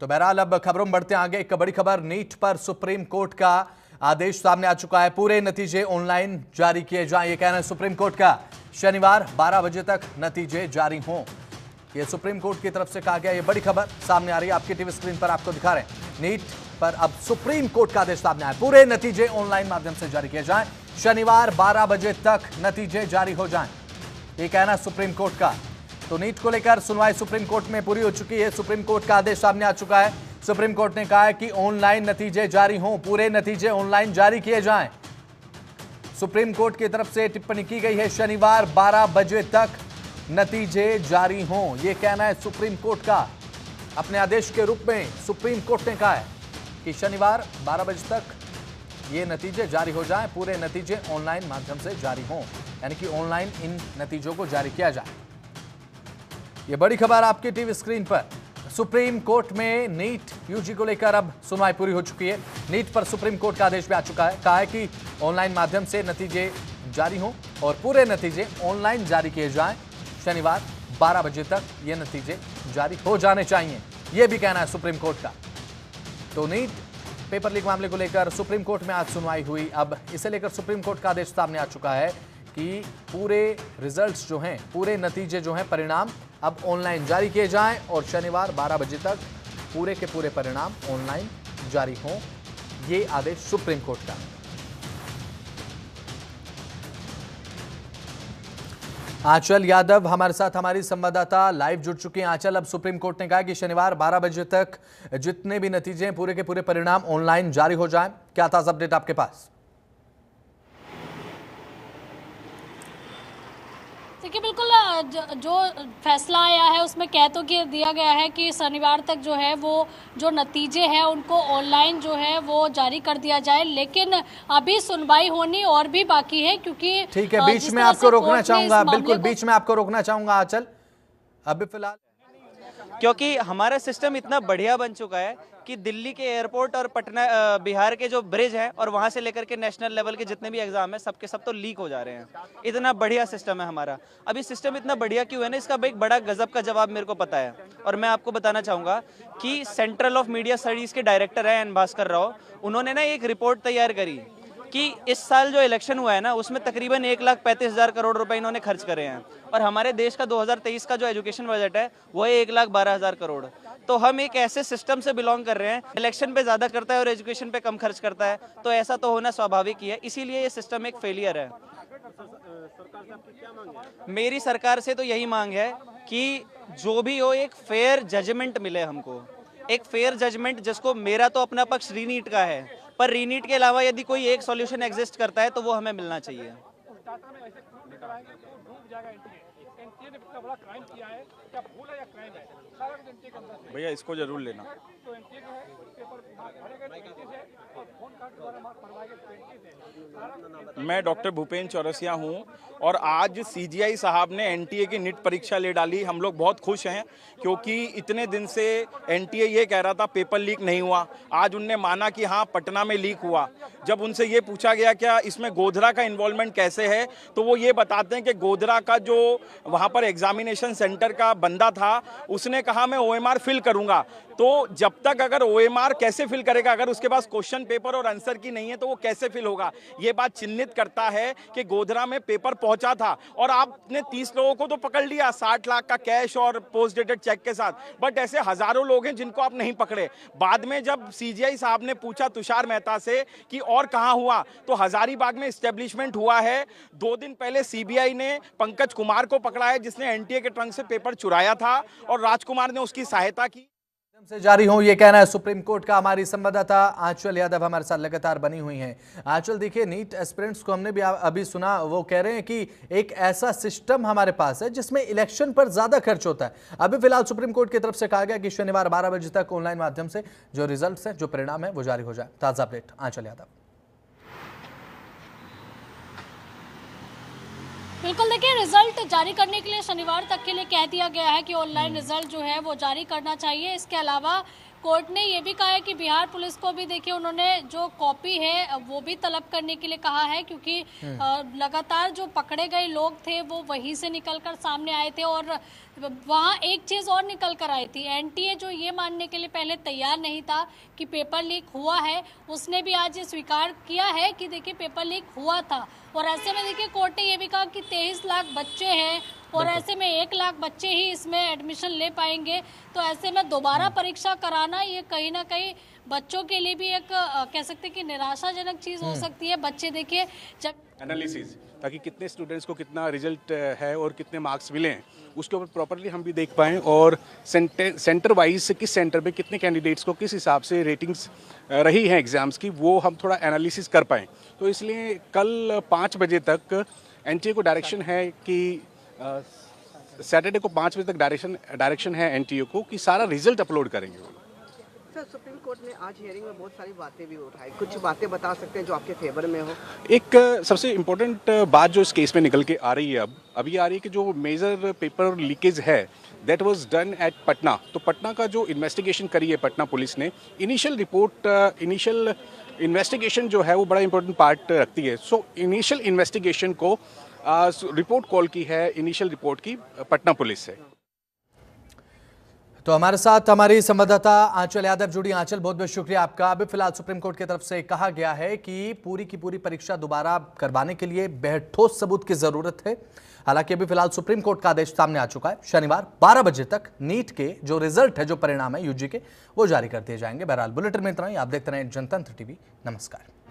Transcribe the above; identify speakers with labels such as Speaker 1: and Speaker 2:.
Speaker 1: तो बहरहाल अब खबरों में बढ़ते हैं आगे। एक बड़ी खबर, नीट पर सुप्रीम कोर्ट का आदेश सामने आ चुका है। पूरे नतीजे ऑनलाइन जारी किए जाएं, ये कहना है सुप्रीम कोर्ट का। शनिवार 12 बजे तक नतीजे जारी हों, ये सुप्रीम कोर्ट की तरफ से कहा गया। ये बड़ी खबर सामने आ रही है, आपकी टीवी स्क्रीन पर आपको दिखा रहे हैं। नीट पर अब सुप्रीम कोर्ट का आदेश सामने आया, पूरे नतीजे ऑनलाइन माध्यम से जारी किए जाएं। शनिवार 12 बजे तक नतीजे जारी हो जाएं, ये कहना है सुप्रीम कोर्ट का। तो नीट को लेकर सुनवाई सुप्रीम कोर्ट में पूरी हो चुकी है। सुप्रीम कोर्ट का आदेश सामने आ चुका है। सुप्रीम कोर्ट ने कहा है कि ऑनलाइन नतीजे जारी हों, पूरे नतीजे ऑनलाइन जारी किए जाएं। सुप्रीम कोर्ट की तरफ से टिप्पणी की गई है, शनिवार 12 बजे तक नतीजे जारी हों, यह कहना है सुप्रीम कोर्ट का। अपने आदेश के रूप में सुप्रीम कोर्ट ने कहा है कि शनिवार 12 बजे तक ये नतीजे जारी हो जाएं, पूरे नतीजे ऑनलाइन माध्यम से जारी हों, यानी कि ऑनलाइन इन नतीजों को जारी किया जाए। ये बड़ी खबर आपकी टीवी स्क्रीन पर। सुप्रीम कोर्ट में नीट यूजी को लेकर अब सुनवाई पूरी हो चुकी है। नीट पर सुप्रीम कोर्ट का आदेश भी आ चुका है। कहा है कि ऑनलाइन माध्यम से नतीजे जारी हों और पूरे नतीजे ऑनलाइन जारी किए जाएं। शनिवार 12 बजे तक ये नतीजे जारी हो जाने चाहिए, यह भी कहना है सुप्रीम कोर्ट का। तो नीट पेपर लीक मामले को लेकर सुप्रीम कोर्ट में आज सुनवाई हुई। अब इसे लेकर सुप्रीम कोर्ट का आदेश सामने आ चुका है कि पूरे रिजल्ट्स जो हैं, पूरे नतीजे जो हैं, परिणाम अब ऑनलाइन जारी किए जाएं और शनिवार 12 बजे तक पूरे के पूरे परिणाम ऑनलाइन जारी हों, ये आदेश सुप्रीम कोर्ट का। आंचल यादव हमारे साथ, हमारी संवाददाता लाइव जुड़ चुकी हैं। आंचल, अब सुप्रीम कोर्ट ने कहा कि शनिवार 12 बजे तक जितने भी नतीजे हैं, पूरे के पूरे परिणाम ऑनलाइन जारी हो जाएं। क्या ताजा अपडेट आपके पास?
Speaker 2: देखिए, बिल्कुल जो फैसला आया है उसमें कह तो दिया गया है कि शनिवार तक जो है वो जो नतीजे हैं उनको ऑनलाइन जो है वो जारी कर दिया जाए, लेकिन अभी सुनवाई होनी और भी बाकी है। क्योंकि
Speaker 1: ठीक है, बीच में आपको रोकना चाहूंगा, बिल्कुल बीच में आपको रोकना चाहूंगा आंचल, अभी फिलहाल
Speaker 3: क्योंकि हमारा सिस्टम इतना बढ़िया बन चुका है कि दिल्ली के एयरपोर्ट और पटना बिहार के जो ब्रिज है और वहां से लेकर के नेशनल लेवल के जितने भी एग्जाम है सबके सब तो लीक हो जा रहे हैं। इतना बढ़िया सिस्टम है हमारा। अभी सिस्टम इतना बढ़िया क्यों है ना, इसका एक बड़ा गजब का जवाब मेरे को पता है और मैं आपको बताना चाहूंगा कि सेंट्रल ऑफ मीडिया स्टडीज के डायरेक्टर है एन भास्कर राव, उन्होंने ना एक रिपोर्ट तैयार करी कि इस साल जो इलेक्शन हुआ है ना उसमें तकरीबन 1,35,000 करोड़ रुपए इन्होंने खर्च करे हैं और हमारे देश का 2023 का जो एजुकेशन बजट है वो है 1,12,000 करोड़। तो हम एक ऐसे सिस्टम से बिलोंग कर रहे हैं, इलेक्शन पे ज्यादा करता है और एजुकेशन पे कम खर्च करता है, तो ऐसा तो होना स्वाभाविक ही है। इसीलिए ये सिस्टम एक फेलियर है। मेरी सरकार से तो यही मांग है कि जो भी हो एक फेयर जजमेंट मिले हमको, एक फेयर जजमेंट जिसको, मेरा तो अपना पक्ष रीनीट का है, पर रीनीट के अलावा यदि कोई एक सॉल्यूशन एग्जिस्ट करता है तो वो हमें मिलना चाहिए।
Speaker 4: भैया इसको जरूर लेना। मैं डॉक्टर भूपेंद्र चौरसिया हूं और आज सीजीआई साहब ने एनटीए की नीट परीक्षा ले डाली। हम लोग बहुत खुश हैं क्योंकि इतने दिन से एनटीए ये कह रहा था पेपर लीक नहीं हुआ। आज उनने माना कि हाँ पटना में लीक हुआ। जब उनसे ये पूछा गया क्या इसमें गोधरा का इन्वॉल्वमेंट कैसे है, तो वो ये बताते हैं कि गोधरा का जो वहाँ पर एग्जामिनेशन सेंटर का बंदा था उसने कहा मैं ओएमआर फिल करूँगा। तो जब तक अगर ओएमआर कैसे फिल करेगा, अगर उसके पास क्वेश्चन पेपर और आंसर की नहीं है तो वो कैसे फिल होगा। ये बात चिन्हित करता है कि गोधरा में पेपर पहुंचा था और आपने 30 लोगों को तो पकड़ लिया 60 लाख का कैश और पोस्ट डेटेड चेक के साथ, बट ऐसे हजारों लोग हैं जिनको आप नहीं पकड़े। बाद में जब सीजीआई साहब ने पूछा तुषार मेहता से कि और कहां हुआ, तो हजारीबाग में एस्टेब्लिशमेंट हुआ है। 2 दिन पहले सीबीआई ने पंकज कुमार को पकड़ा है जिसने एनटीए के ट्रंक से पेपर चुराया था और राजकुमार ने उसकी सहायता की।
Speaker 1: से जारी हो, यह कहना है सुप्रीम कोर्ट का। हमारी संवाददाता आंचल यादव हमारे साथ लगातार बनी हुई हैं। आंचल, देखिए नीट एस्पिरेंट्स को हमने भी अभी सुना, वो कह रहे हैं कि एक ऐसा सिस्टम हमारे पास है जिसमें इलेक्शन पर ज्यादा खर्च होता है। अभी फिलहाल सुप्रीम कोर्ट की तरफ से कहा गया कि शनिवार 12 बजे तक ऑनलाइन माध्यम से जो रिजल्ट है, जो परिणाम है, वो जारी हो जाए। ताजा अपडेट आंचल यादव।
Speaker 2: बिल्कुल, देखिए, रिजल्ट जारी करने के लिए शनिवार तक के लिए कह दिया गया है कि ऑनलाइन रिजल्ट जो है वो जारी करना चाहिए। इसके अलावा कोर्ट ने ये भी कहा है कि बिहार पुलिस को भी देखिए उन्होंने जो कॉपी है वो भी तलब करने के लिए कहा है, क्योंकि लगातार जो पकड़े गए लोग थे वो वहीं से निकलकर सामने आए थे और वहाँ एक चीज़ और निकल कर आई थी। एनटीए जो ये मानने के लिए पहले तैयार नहीं था कि पेपर लीक हुआ है, उसने भी आज ये स्वीकार किया है कि देखिए पेपर लीक हुआ था। और ऐसे में देखिए कोर्ट ने ये भी कहा कि 23 लाख बच्चे हैं और ऐसे में 1 लाख बच्चे ही इसमें एडमिशन ले पाएंगे, तो ऐसे में दोबारा परीक्षा कराना ये कहीं ना कहीं बच्चों के लिए भी एक कह सकते हैं कि निराशाजनक चीज़ हो सकती है। बच्चे देखिए जब
Speaker 5: एनालिसिस, ताकि कितने स्टूडेंट्स को कितना रिजल्ट है और कितने मार्क्स मिले हैं उसके ऊपर प्रॉपरली हम भी देख पाएँ, और सेंटर वाइज किस सेंटर पे कितने कैंडिडेट्स को किस हिसाब से रेटिंग्स रही हैं एग्ज़ाम्स की, वो हम थोड़ा एनालिसिस कर पाएँ। तो इसलिए कल 5 बजे तक एनटीए को डायरेक्शन है कि सैटरडे को 5 बजे तक डायरेक्शन है एनटीए को कि सारा रिजल्ट अपलोड करेंगे वो।
Speaker 6: सर, सुप्रीम कोर्ट ने आज हियरिंग में बहुत सारी बातें भी उठाई, कुछ बातें बता सकते हैं जो आपके फेवर में हो?
Speaker 5: एक सबसे इम्पोर्टेंट बात जो इस केस में निकल के आ रही है अभी आ रही है कि जो मेजर पेपर लीकेज है that was done at Patna. तो पटना का जो इन्वेस्टिगेशन करी है पटना पुलिस ने, इनिशियल इन्वेस्टिगेशन जो है वो बड़ा इंपॉर्टेंट पार्ट रखती है। सो इनिशियल इन्वेस्टिगेशन को रिपोर्ट कॉल की है, इनिशियल रिपोर्ट की पटना पुलिस से।
Speaker 1: तो हमारे साथ हमारी संवाददाता आंचल यादव जुड़ी। आंचल, बहुत बहुत शुक्रिया आपका। अभी फिलहाल सुप्रीम कोर्ट की तरफ से कहा गया है कि पूरी की पूरी परीक्षा दोबारा करवाने के लिए बेहद ठोस सबूत की जरूरत है। हालांकि अभी फिलहाल सुप्रीम कोर्ट का आदेश सामने आ चुका है। शनिवार 12 बजे तक नीट के जो रिजल्ट है, जो परिणाम है यूजी के, वो जारी कर दिए जाएंगे। बहरहाल बुलेटिन में इतना ही। आप देखते रहें जनतंत्र टीवी। नमस्कार।